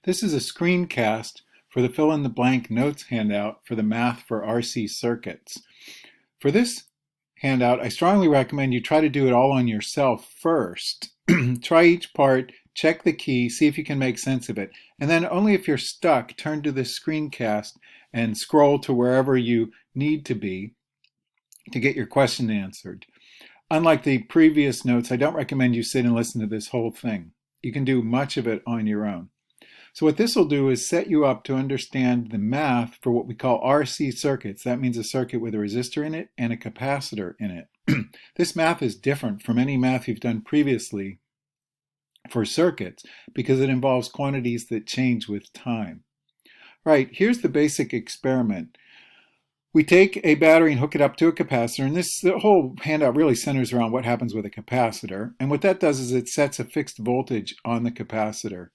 This is a screencast for the fill-in-the-blank notes handout for the Math for RC Circuits. For this handout, I strongly recommend you try to do it all on yourself first. Try each part, check the key, see if you can make sense of it, and then only if you're stuck, turn to this screencast and scroll to wherever you need to be to get your question answered. Unlike the previous notes, I don't recommend you sit and listen to this whole thing. You can do much of it on your own. So what this will do is set you up to understand the math for what we call RC circuits. That means a circuit with a resistor in it and a capacitor in it. This math is different from any math you've done previously for circuits because it involves quantities that change with time. Right, here's the basic experiment. We take a battery and hook it up to a capacitor, and the whole handout really centers around what happens with a capacitor. And what that does is it sets a fixed voltage on the capacitor.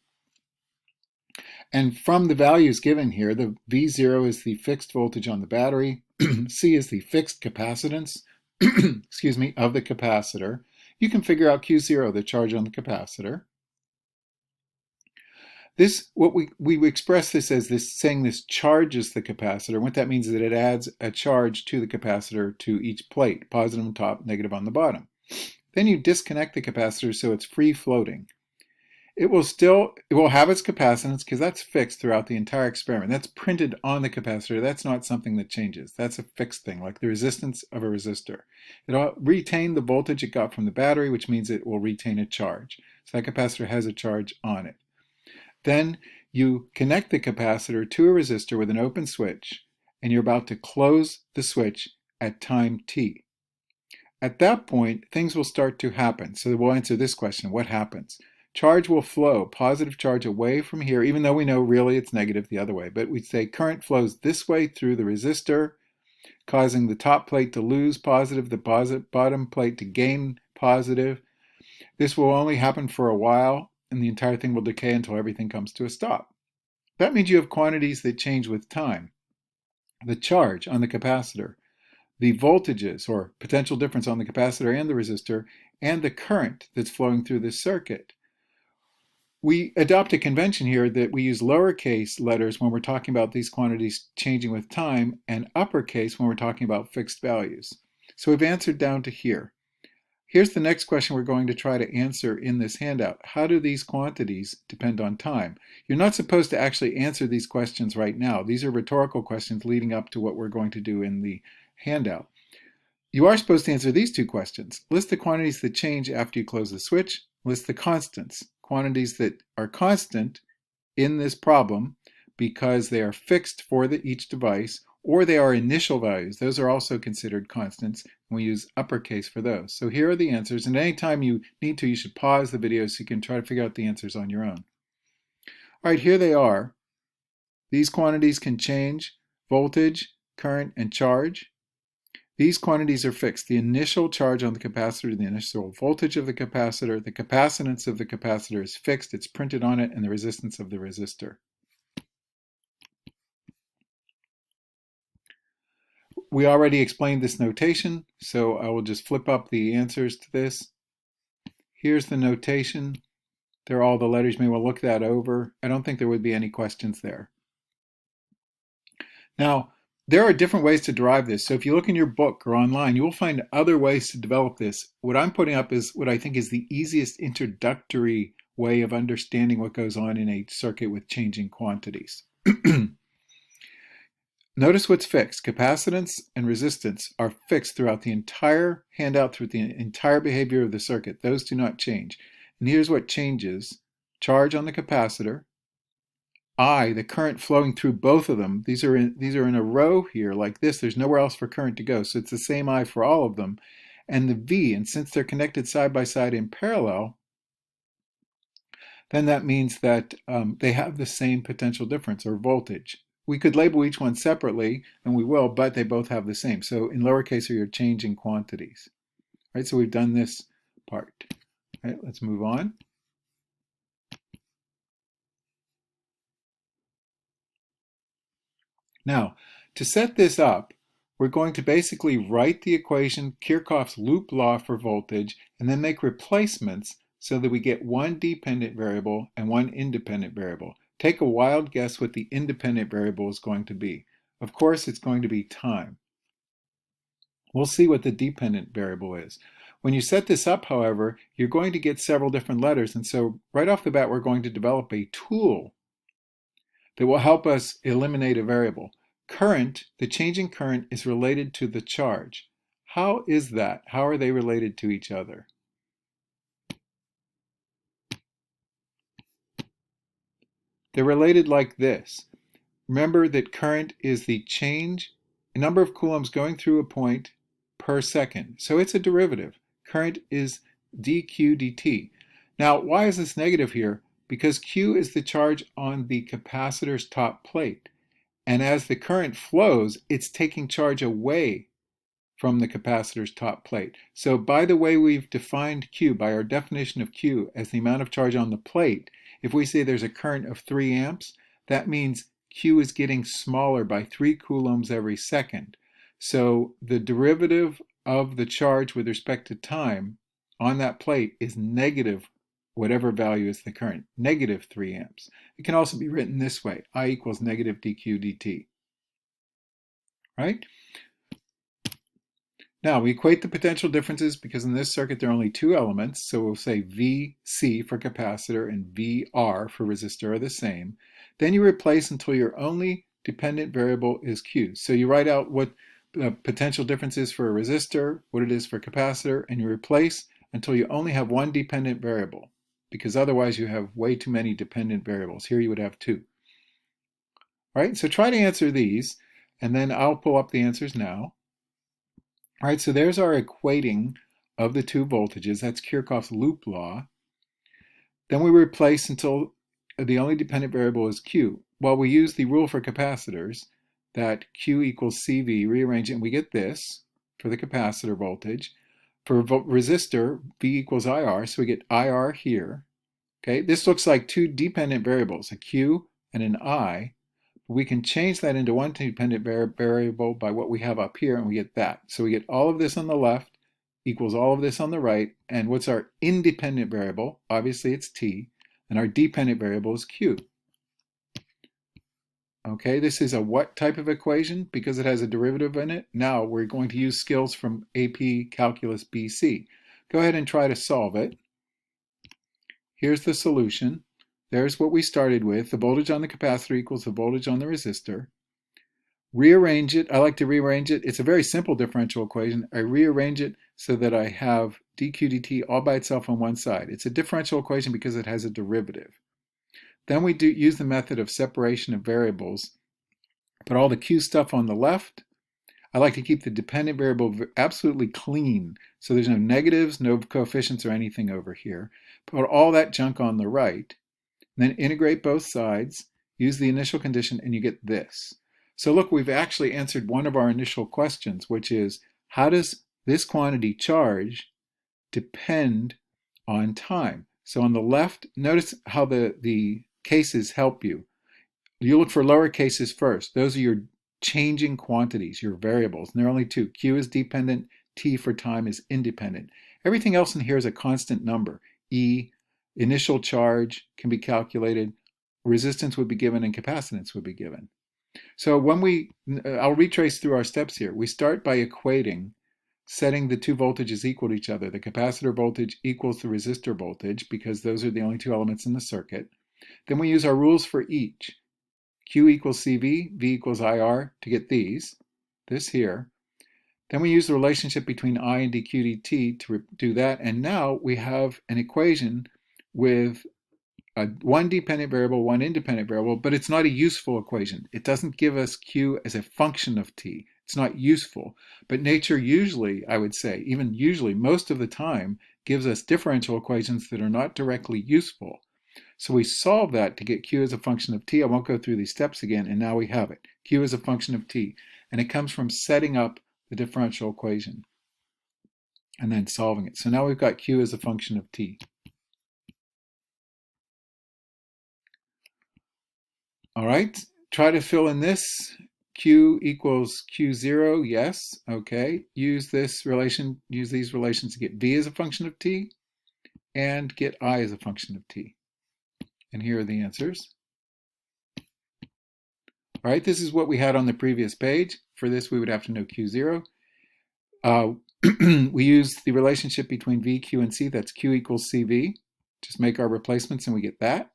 And from the values given here, the V0 is the fixed voltage on the battery, C is the fixed capacitance excuse me, of the capacitor. You can figure out Q0, the charge on the capacitor. What we express this as saying this charges the capacitor. What that means is that it adds a charge to the capacitor to each plate, positive on top, negative on the bottom. Then you disconnect the capacitor so it's free floating. It will have its capacitance because that's fixed throughout the entire experiment. That's printed on the capacitor. That's not something that changes. That's a fixed thing, like the resistance of a resistor. It'll retain the voltage it got from the battery, which means it will retain a charge. So that capacitor has a charge on it. Then you connect the capacitor to a resistor with an open switch, and you're about to close the switch at time t. At that point, things will start to happen. So we'll answer this question: what happens? Charge will flow, positive charge away from here, even though we know really it's negative the other way. But we say current flows this way through the resistor, causing the top plate to lose positive, the bottom plate to gain positive. This will only happen for a while, and the entire thing will decay until everything comes to a stop. That means you have quantities that change with time. The charge on the capacitor, the voltages or potential difference on the capacitor and the resistor, and the current that's flowing through this circuit. We adopt a convention here that we use lowercase letters when we're talking about these quantities changing with time and uppercase when we're talking about fixed values. So we've answered down to here. Here's the next question we're going to try to answer in this handout. How do these quantities depend on time? You're not supposed to actually answer these questions right now. These are rhetorical questions leading up to what we're going to do in the handout. You are supposed to answer these two questions. List the quantities that change after you close the switch. List the constants. Quantities that are constant in this problem because they are fixed for each device, or they are initial values. Those are also considered constants, and we use uppercase for those. So here are the answers, and anytime you need to, you should pause the video so you can try to figure out the answers on your own. All right, here they are. These quantities can change: voltage, current, and charge. These quantities are fixed: the initial charge on the capacitor, the initial voltage of the capacitance of the capacitor is fixed, it's printed on it, and the resistance of the resistor. We already explained this notation, so I will just flip up the answers to this. Here's the notation. There are all the letters. You may well look that over. I don't think there would be any questions there. Now, there are different ways to derive this. So if you look in your book or online, you will find other ways to develop this. What I'm putting up is what I think is the easiest introductory way of understanding what goes on in a circuit with changing quantities. Notice what's fixed. Capacitance and resistance are fixed throughout the entire handout, through the entire behavior of the circuit. Those do not change. And here's what changes. Charge on the capacitor. I, the current flowing through both of them, these are in a row here like this. There's nowhere else for current to go. So it's the same I for all of them. And the V, and since they're connected side by side in parallel, then that means that they have the same potential difference or voltage. We could label each one separately, and we will, but they both have the same. So in lowercase are your changing quantities. All right, so we've done this part. All right, let's move on. Now, to set this up, we're going to basically write the equation, Kirchhoff's loop law for voltage, and then make replacements so that we get one dependent variable and one independent variable. Take a wild guess what the independent variable is going to be. Of course, it's going to be time. We'll see what the dependent variable is. When you set this up, however, you're going to get several different letters, and so right off the bat, we're going to develop a tool that will help us eliminate a variable. Current, the changing current, is related to the charge. How is that? How are they related to each other? They're related like this. Remember that current is the change, the number of coulombs going through a point per second. So it's a derivative. Current is dq dt. Now, why is this negative here? Because Q is the charge on the capacitor's top plate. And as the current flows, it's taking charge away from the capacitor's top plate. So by the way we've defined Q, by our definition of Q as the amount of charge on the plate, if we say there's a current of 3 amps, that means Q is getting smaller by 3 coulombs every second. So the derivative of the charge with respect to time on that plate is negative whatever value is the current, negative 3 amps. It can also be written this way, I equals negative dq dt. Right? Now, we equate the potential differences because in this circuit there are only 2 elements, so we'll say VC for capacitor and VR for resistor are the same. Then you replace until your only dependent variable is Q. So you write out what the potential difference is for a resistor, what it is for a capacitor, and you replace until you only have one dependent variable, because otherwise you have way too many dependent variables. Here you would have 2. All right, so try to answer these, and then I'll pull up the answers now. All right, so there's our equating of the 2 voltages. That's Kirchhoff's loop law. Then we replace until the only dependent variable is Q. Well, we use the rule for capacitors that Q equals CV, rearrange it, and we get this for the capacitor voltage. For resistor, V equals IR, so we get IR here. Okay, this looks like 2 dependent variables, a Q and an I. We can change that into one dependent variable by what we have up here, and we get that. So we get all of this on the left equals all of this on the right, and what's our independent variable? Obviously it's T, and our dependent variable is Q. Okay, this is a what type of equation? Because it has a derivative in it. Now we're going to use skills from AP Calculus BC. Go ahead and try to solve it. Here's the solution. There's what we started with. The voltage on the capacitor equals the voltage on the resistor. Rearrange it. I like to rearrange it. It's a very simple differential equation. I rearrange it so that I have dq dt all by itself on one side. It's a differential equation because it has a derivative. Then we use the method of separation of variables. Put all the Q stuff on the left. I like to keep the dependent variable absolutely clean, so there's no negatives, no coefficients or anything over here. Put all that junk on the right. Then integrate both sides, use the initial condition, and you get this. So look, we've actually answered one of our initial questions, which is, how does this quantity charge depend on time? So on the left, notice how the cases help you. You look for lower cases first. Those are your changing quantities, your variables, and there are only 2. Q is dependent, T for time is independent. Everything else in here is a constant number. E, initial charge can be calculated, resistance would be given, and capacitance would be given. So when I'll retrace through our steps here. We start by equating, setting the 2 voltages equal to each other. The capacitor voltage equals the resistor voltage because those are the only 2 elements in the circuit. Then we use our rules for each. Q equals CV, V equals IR to get this here. Then we use the relationship between I and dq dt to do that. And now we have an equation with one dependent variable, one independent variable, but it's not a useful equation. It doesn't give us Q as a function of T. It's not useful. But nature usually, I would say, even usually, most of the time, gives us differential equations that are not directly useful. So we solve that to get Q as a function of T. I won't go through these steps again, and now we have it. Q is a function of T. And it comes from setting up the differential equation and then solving it. So now we've got Q as a function of T. All right, try to fill in this. Q equals Q0, yes, okay. Use these relations to get V as a function of T and get I as a function of T. And here are the answers. All right, this is what we had on the previous page. For this, we would have to know Q0. We use the relationship between V, Q, and C. That's Q equals CV. Just make our replacements and we get that.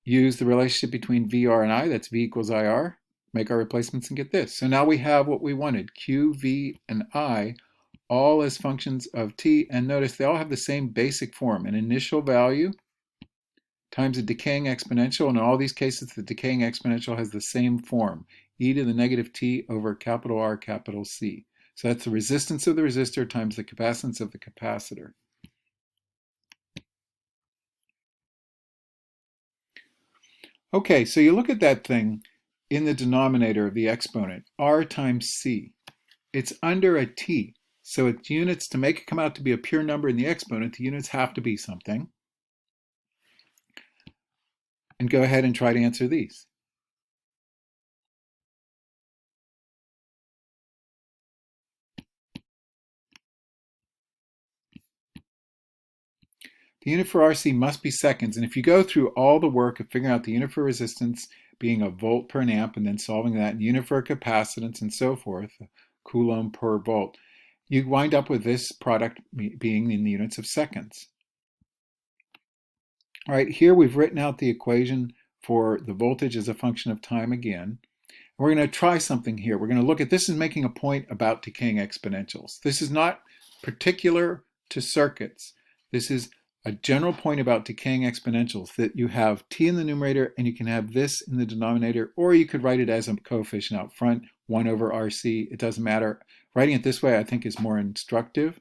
Use the relationship between VR and I. That's V equals IR. Make our replacements and get this. So now we have what we wanted. Q, V, and I all as functions of t. And notice they all have the same basic form. An initial value times a decaying exponential. And in all these cases, the decaying exponential has the same form. E to the negative t over capital R, capital C. So that's the resistance of the resistor times the capacitance of the capacitor. Okay, so you look at that thing in the denominator of the exponent, R times C. It's under a t. So its units, to make it come out to be a pure number in the exponent, the units have to be something. And go ahead and try to answer these. The unit for RC must be seconds. And if you go through all the work of figuring out the unit for resistance being a volt per amp and then solving that, and unit for capacitance and so forth, Coulomb per volt, you wind up with this product being in the units of seconds. All right, here we've written out the equation for the voltage as a function of time again. We're going to try something here. We're going to look at this is making a point about decaying exponentials. This is not particular to circuits. This is a general point about decaying exponentials, that you have t in the numerator and you can have this in the denominator, or you could write it as a coefficient out front, 1 over RC. It doesn't matter. Writing it this way, I think, is more instructive.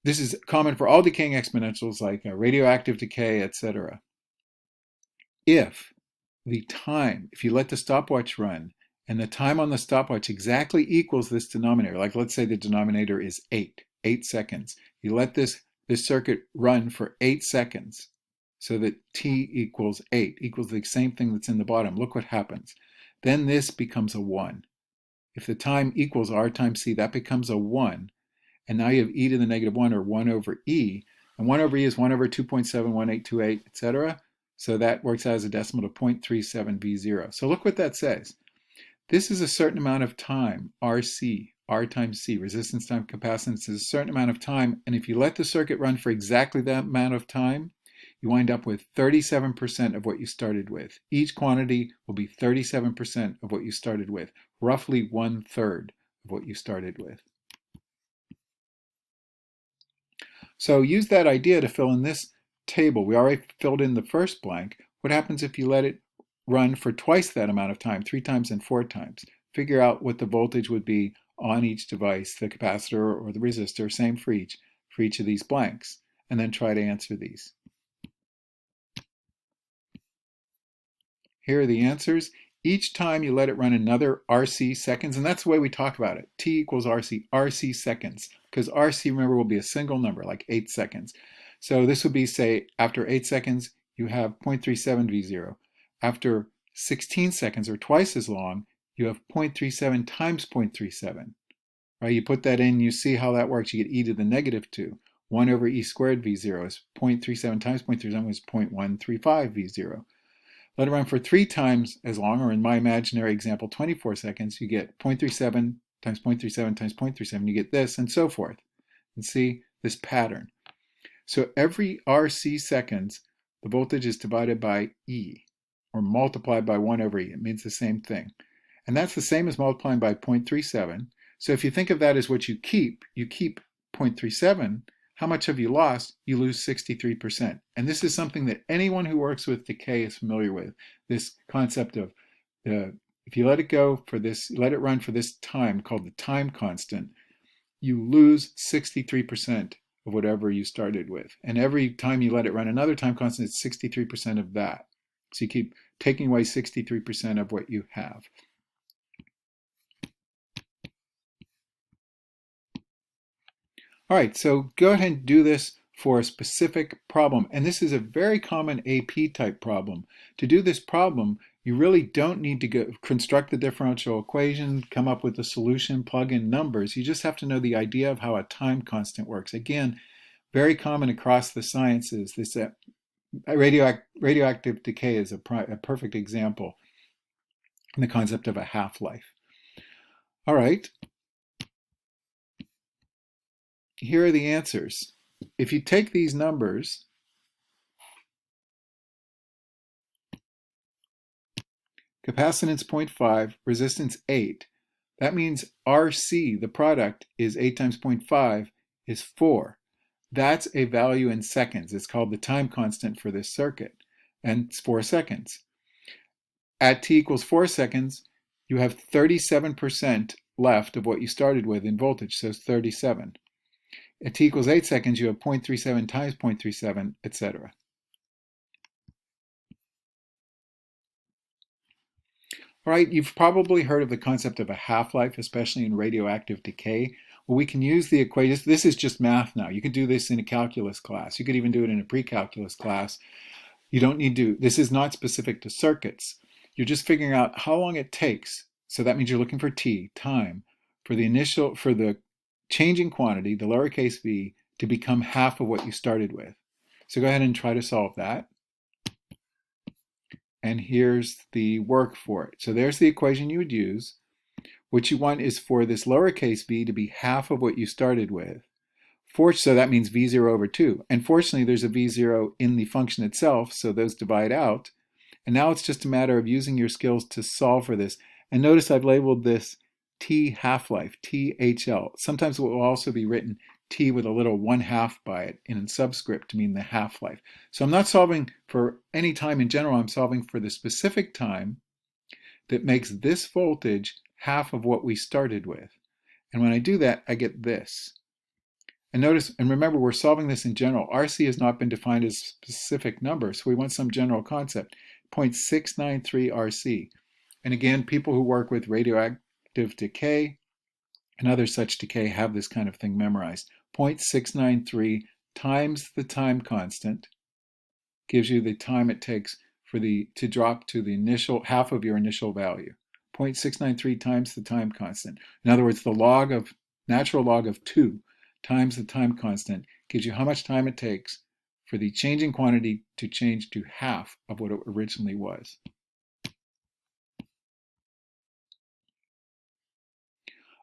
This is common for all decaying exponentials like radioactive decay, etc. If you let the stopwatch run, and the time on the stopwatch exactly equals this denominator, like let's say the denominator is 8 seconds. You let this circuit run for 8 seconds so that t equals 8, equals the same thing that's in the bottom. Look what happens. Then this becomes a 1. If the time equals R times C, that becomes a 1. And now you have e to the negative 1, or 1 over e. And 1 over e is 1 over 2.71828, etc. So that works out as a decimal to 0.37 V0. So look what that says. This is a certain amount of time, RC, R times C, resistance times capacitance, is a certain amount of time. And if you let the circuit run for exactly that amount of time, you wind up with 37% of what you started with. Each quantity will be 37% of what you started with, roughly 1/3 of what you started with. So use that idea to fill in this table. We already filled in the first blank. What happens if you let it run for twice that amount of time, 3 times and 4 times? Figure out what the voltage would be on each device, the capacitor or the resistor, same for each of these blanks, and then try to answer these. Here are the answers. Each time you let it run another RC seconds, and that's the way we talk about it. T equals RC seconds, because RC, remember, will be a single number, like 8 seconds. So this would be, say, after 8 seconds, you have 0.37 V0. After 16 seconds, or twice as long, you have 0.37 times 0.37. Right? You put that in, you see how that works. You get e to the negative 2. 1 over e squared V0 is 0.37 times 0.37 is 0.135 V0. Let it run for 3 times as long, or in my imaginary example, 24 seconds, you get 0.37 times 0.37 times 0.37, you get this, and so forth. And see this pattern. So every RC seconds, the voltage is divided by E, or multiplied by 1 over E. It means the same thing. And that's the same as multiplying by 0.37. So if you think of that as what you keep 0.37. How much have you lost? You lose 63%. And this is something that anyone who works with decay is familiar with. This concept of if you let it go for this, let it run for this time called the time constant, you lose 63% of whatever you started with. And every time you let it run another time constant, it's 63% of that. So you keep taking away 63% of what you have. All right, so go ahead and do this for a specific problem. And this is a very common AP type problem. To do this problem, you really don't need to construct the differential equation, come up with a solution, plug in numbers. You just have to know the idea of how a time constant works. Again, very common across the sciences. This radioactive decay is a perfect example. and the concept of a half-life. All right, here are the answers. If you take these numbers, capacitance 0.5, resistance 8, that means RC, the product, is 8 times 0.5 is 4. That's a value in seconds. It's called the time constant for this circuit, and it's 4 seconds. At t equals 4 seconds, you have 37% left of what you started with in voltage, so it's 37. At t equals 8 seconds, you have 0.37 times 0.37, etc. All right, you've probably heard of the concept of a half-life, especially in radioactive decay. Well, we can use the equations. This is just math now. You could do this in a calculus class. You could even do it in a pre-calculus class. You don't need to, this is not specific to circuits. You're just figuring out how long it takes. So that means you're looking for t, time, for the changing quantity, the lowercase v, to become half of what you started with. So go ahead and try to solve that. And here's the work for it. So there's the equation you would use. What you want is for this lowercase v to be half of what you started with. So that means v0 over 2. And fortunately, there's a v0 in the function itself, so those divide out. And now it's just a matter of using your skills to solve for this. And notice I've labeled this t half-life, THL. Sometimes it will also be written t with a little 1/2 by it in subscript to mean the half-life. So I'm not solving for any time in general, I'm solving for the specific time that makes this voltage half of what we started with. And when I do that, I get this. And notice, and remember, we're solving this in general. RC has not been defined as a specific number, so we want some general concept. 0.693 RC. And again, people who work with radioactive decay and other such decay have this kind of thing memorized. 0.693 times the time constant gives you the time it takes for to drop to the initial half of your initial value. 0.693 times the time constant. In other words, the natural log of 2 times the time constant gives you how much time it takes for the changing quantity to change to half of what it originally was.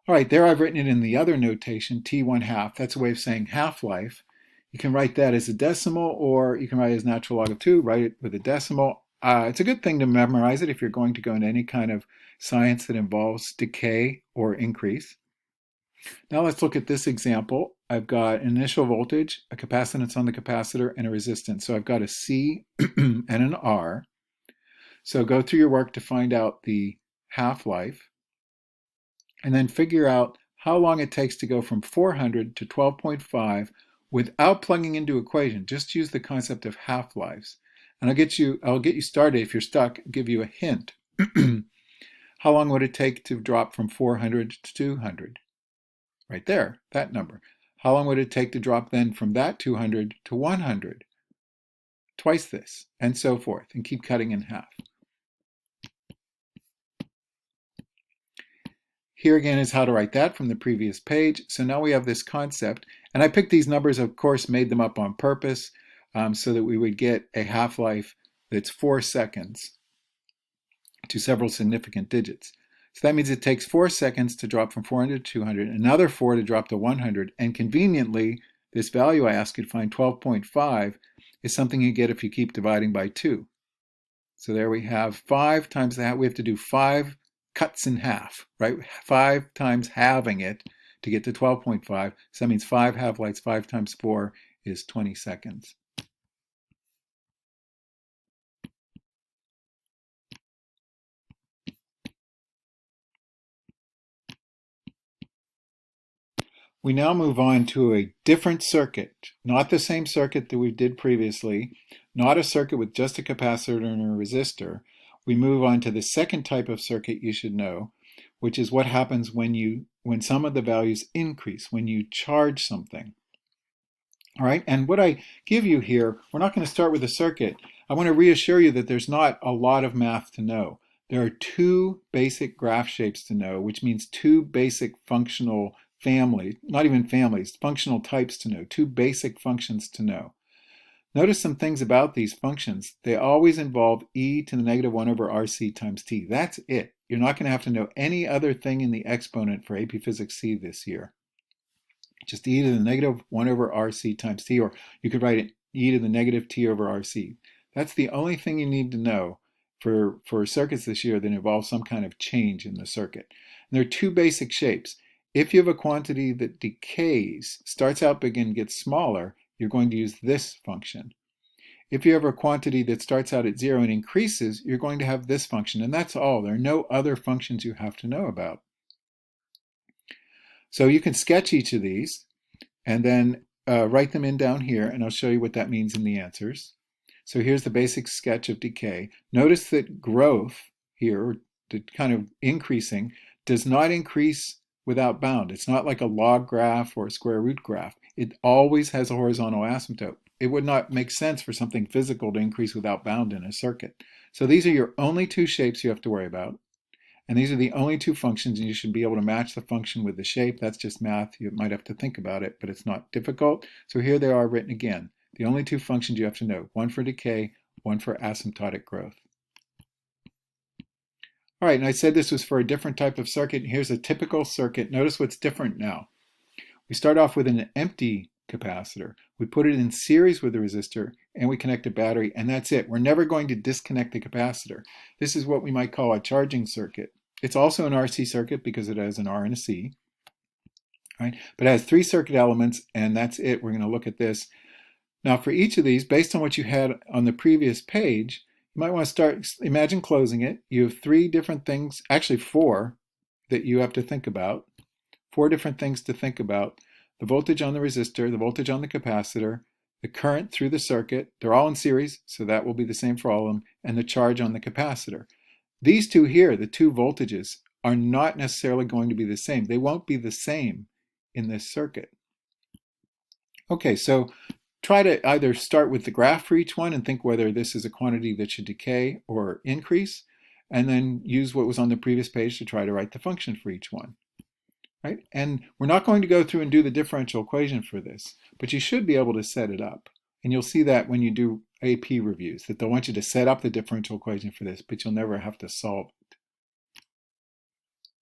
All right, there I've written it in the other notation, t1/2. That's a way of saying half-life. You can write that as a decimal, or you can write it as natural log of 2, write it with a decimal. It's a good thing to memorize it if you're going to go into any kind of science that involves decay or increase. Now let's look at this example. I've got an initial voltage, a capacitance on the capacitor, and a resistance. So I've got a C and an R. So go through your work to find out the half-life, and then figure out how long it takes to go from 400 to 12.5 without plugging into equation. Just use the concept of half-lives. And I'll get you started. If you're stuck, give you a hint. How long would it take to drop from 400 to 200? Right there, that number. How long would it take to drop then from that 200 to 100? Twice this, and so forth, and keep cutting in half. Here again is how to write that from the previous page. So now we have this concept, and I picked these numbers, of course, made them up on purpose so that we would get a half-life that's 4 seconds to several significant digits. So that means it takes 4 seconds to drop from 400 to 200, another 4 to drop to 100, and conveniently, this value I asked you to find, 12.5, is something you get if you keep dividing by 2. So there we have 5 times that. We have to do 5 cuts in half, right? 5 times halving it to get to 12.5. So that means 5 half-lives, 5 times 4 is 20 seconds. We now move on to a different circuit, not the same circuit that we did previously, not a circuit with just a capacitor and a resistor. We move on to the second type of circuit you should know, which is what happens when some of the values increase, when you charge something. All right, and what I give you here, we're not going to start with a circuit. I want to reassure you that there's not a lot of math to know. There are 2 basic graph shapes to know, which means 2 basic functional families, not even families, functional types to know, 2 basic functions to know. Notice some things about these functions. They always involve e to the negative 1 over rc times t. That's it. You're not going to have to know any other thing in the exponent for AP Physics C this year. Just e to the negative 1 over rc times t, or you could write it e to the negative t over rc. That's the only thing you need to know for circuits this year that involve some kind of change in the circuit. And there are two basic shapes. If you have a quantity that decays, starts out big and gets smaller, you're going to use this function. If you have a quantity that starts out at 0 and increases, you're going to have this function, and that's all. There are no other functions you have to know about. So you can sketch each of these and then write them in down here, and I'll show you what that means in the answers. So here's the basic sketch of decay. Notice that growth here, the kind of increasing, does not increase without bound. It's not like a log graph or a square root graph. It always has a horizontal asymptote. It would not make sense for something physical to increase without bound in a circuit. So these are your only two shapes you have to worry about. And these are the only two functions, and you should be able to match the function with the shape. That's just math. You might have to think about it, but it's not difficult. So here they are written again. The only two functions you have to know, one for decay, one for asymptotic growth. All right, and I said this was for a different type of circuit. Here's a typical circuit. Notice what's different now. We start off with an empty capacitor. We put it in series with the resistor, and we connect a battery, and that's it. We're never going to disconnect the capacitor. This is what we might call a charging circuit. It's also an RC circuit because it has an R and a C, right? But it has three circuit elements, and that's it. We're going to look at this. Now, for each of these, based on what you had on the previous page, you might want to start, imagine closing it. You have three different things, actually four, that you have to think about. Four different things to think about. The voltage on the resistor, the voltage on the capacitor, the current through the circuit. They're all in series, so that will be the same for all of them, and the charge on the capacitor. These two here, the two voltages, are not necessarily going to be the same. They won't be the same in this circuit. Okay, so try to either start with the graph for each one and think whether this is a quantity that should decay or increase, and then use what was on the previous page to try to write the function for each one. Right? And we're not going to go through and do the differential equation for this, but you should be able to set it up. And you'll see that when you do AP reviews, that they'll want you to set up the differential equation for this, but you'll never have to solve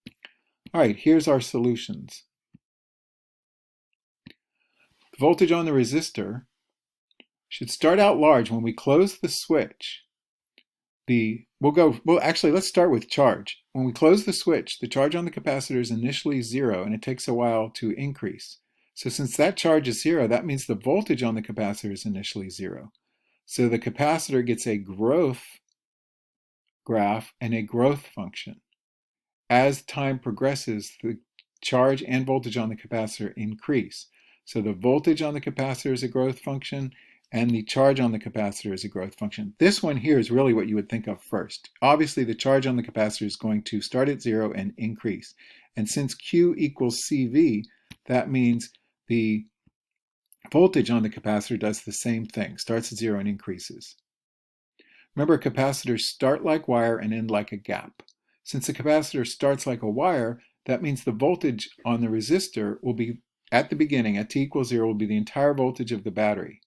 it. All right, here's our solutions. The voltage on the resistor should start out large. When we close the switch, actually, let's start with charge. When we close the switch, the charge on the capacitor is initially 0, and it takes a while to increase. So since that charge is 0, that means the voltage on the capacitor is initially 0. So the capacitor gets a growth graph and a growth function. As time progresses, the charge and voltage on the capacitor increase. So the voltage on the capacitor is a growth function, and the charge on the capacitor is a growth function. This one here is really what you would think of first. Obviously, the charge on the capacitor is going to start at 0 and increase. And since Q equals CV, that means the voltage on the capacitor does the same thing, starts at 0 and increases. Remember, capacitors start like wire and end like a gap. Since the capacitor starts like a wire, that means the voltage on the resistor will be, at the beginning, at t equals 0, will be the entire voltage of the battery.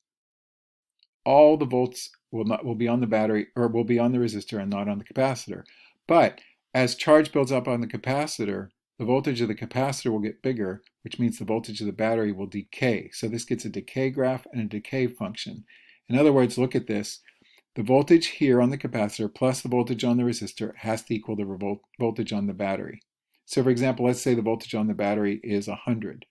All the volts will be on the battery, or will be on the resistor and not on the capacitor. But as charge builds up on the capacitor, the voltage of the capacitor will get bigger, which means the voltage of the battery will decay. So this gets a decay graph and a decay function. In other words, look at this. The voltage here on the capacitor plus the voltage on the resistor has to equal the voltage on the battery. So for example, let's say the voltage on the battery is 100.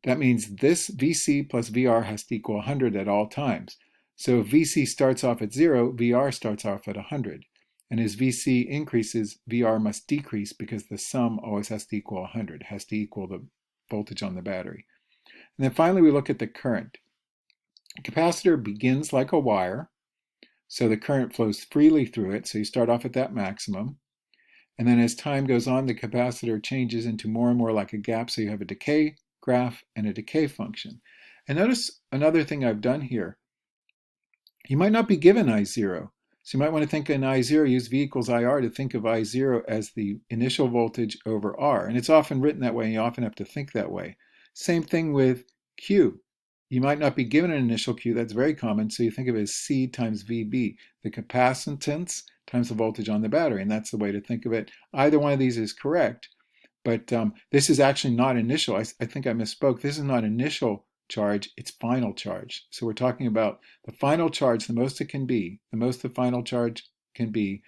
That means this VC plus VR has to equal 100 at all times. So if VC starts off at 0, VR starts off at 100. And as VC increases, VR must decrease because the sum always has to equal 100. It has to equal the voltage on the battery. And then finally, we look at the current. The capacitor begins like a wire, so the current flows freely through it. So you start off at that maximum. And then as time goes on, the capacitor changes into more and more like a gap. So you have a decay graph and a decay function. And notice another thing I've done here. You might not be given I0. So you might want to think in I0, use V equals IR to think of I0 as the initial voltage over R. And it's often written that way, and you often have to think that way. Same thing with Q. you might not be given an initial Q. That's very common. So you think of it as C times VB, the capacitance times the voltage on the battery. And that's the way to think of it. Either one of these is correct. But this is actually not initial. I think I misspoke. This is not initial charge. It's final charge. So we're talking about the final charge, the most it can be, the most the final charge can be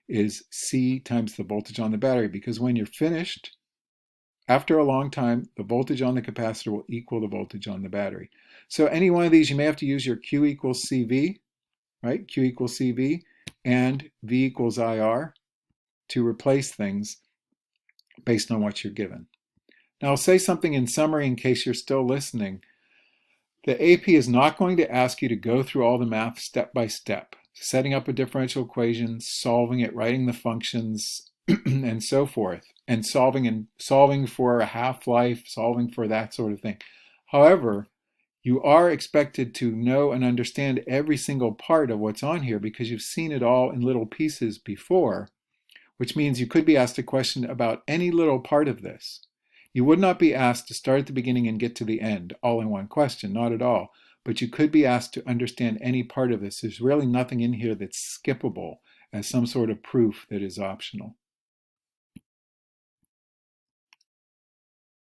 is C times the voltage on the battery. Because when you're finished, after a long time, the voltage on the capacitor will equal the voltage on the battery. So any one of these, you may have to use your Q equals CV, right? Q equals CV and V equals IR to replace things based on what you're given. Now I'll say something in summary in case you're still listening. The AP is not going to ask you to go through all the math step by step, setting up a differential equation, solving it, writing the functions, and so forth, and solving for a half-life, solving for that sort of thing. However, you are expected to know and understand every single part of what's on here because you've seen it all in little pieces before, which means you could be asked a question about any little part of this. You would not be asked to start at the beginning and get to the end, all in one question, not at all. But you could be asked to understand any part of this. There's really nothing in here that's skippable as some sort of proof that is optional.